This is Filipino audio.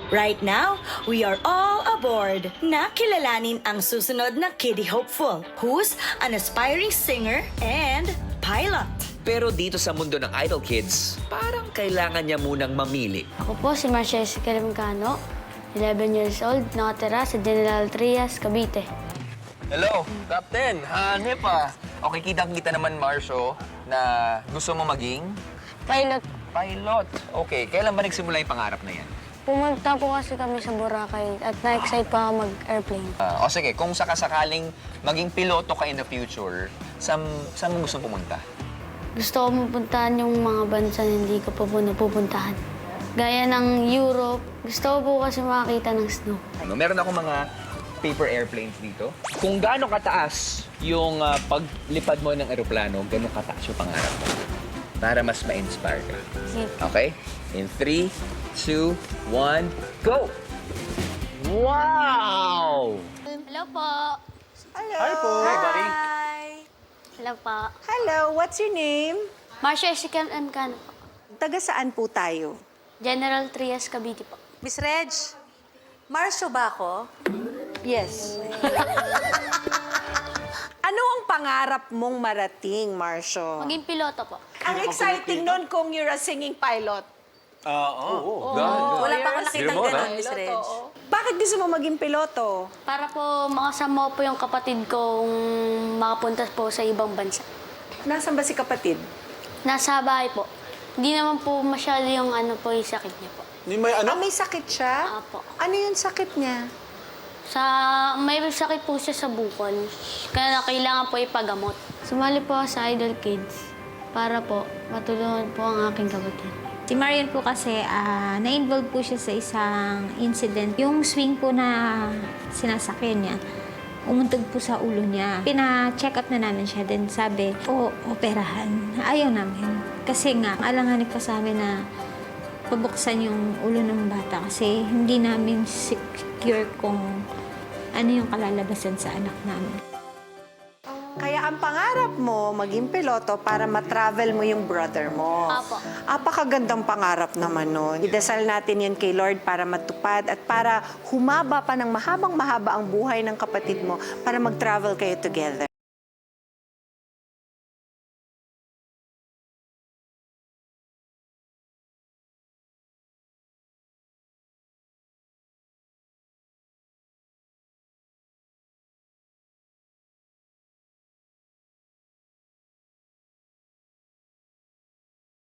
Right now, we are all aboard na kilalanin ang susunod na kiddie hopeful, who's an aspiring singer and pilot. Pero dito sa mundo ng Idol Kids, parang kailangan niya munang mamili. Ako po si Marcia Escalimcano, 11 years old, nakatira sa General Trias, Cavite. Hello, Captain. Hanep ah. Okay, kitang-kita naman, Marcio, na gusto mo maging Pilot. pilot. Okay, kailan ba nagsimula yung pangarap na yan? Pumunta po kasi kami sa Boracay at na-excite pa ako mag-airplane. O sige, kung sakasakaling maging piloto ka in the future, saan mo gusto pumunta? Gusto ko mapuntahan yung mga bansa na hindi ko pa po napupuntahan. Gaya ng Europe, gusto ko po kasi makakita ng snow. Meron ako mga paper airplanes dito. Kung gaano kataas yung paglipad mo ng eroplano, gaano kataas yung pangarap mo. Para mas ma-inspire ka. Sige. Okay? In 3, 2, 1, go! Wow! Hello po. Hello. Hi po. Hi, buddy. Hi. Hello po. Hello, what's your name? Marcia Escalimcano po. Taga saan po tayo? General Trias, Cavite po. Miss Reg, Marcio ba ako? Yes. Ano ang pangarap mong marating, Marcio? Maging piloto po. Ang exciting nun kung you're a singing pilot. Wala pa akong nakitang ganun, Miss Reg. Bakit gusto mo maging piloto? Para po makasama po yung kapatid kong makapunta po sa ibang bansa. Nasaan ba si kapatid? Nasa bahay po. Hindi naman po masyado yung po yung sakit niya po. May sakit siya? Apo. Ano yung sakit niya? May sakit po siya sa bukol. Kaya kailangan po ipagamot. Sumali po ako sa Idol Kids para po matulungan po ang aking kapatid. Si Marian po kasi, na-involve po siya sa isang incident. Yung swing po na sinasakyan niya, umuntog po sa ulo niya. Pina-check up na namin siya. Then sabi, operahan. Ayaw namin. Kasi nga, alanganin pa sa amin na pabuksan yung ulo ng bata kasi hindi namin secure kung ano yung kalalabasan sa anak namin. Kaya ang pangarap mo, maging piloto para matravel mo yung brother mo. Apo. Apakagandang pangarap naman nun. Idasal natin yan kay Lord para matupad at para humaba pa ng mahabang-mahaba ang buhay ng kapatid mo para mag-travel kayo together.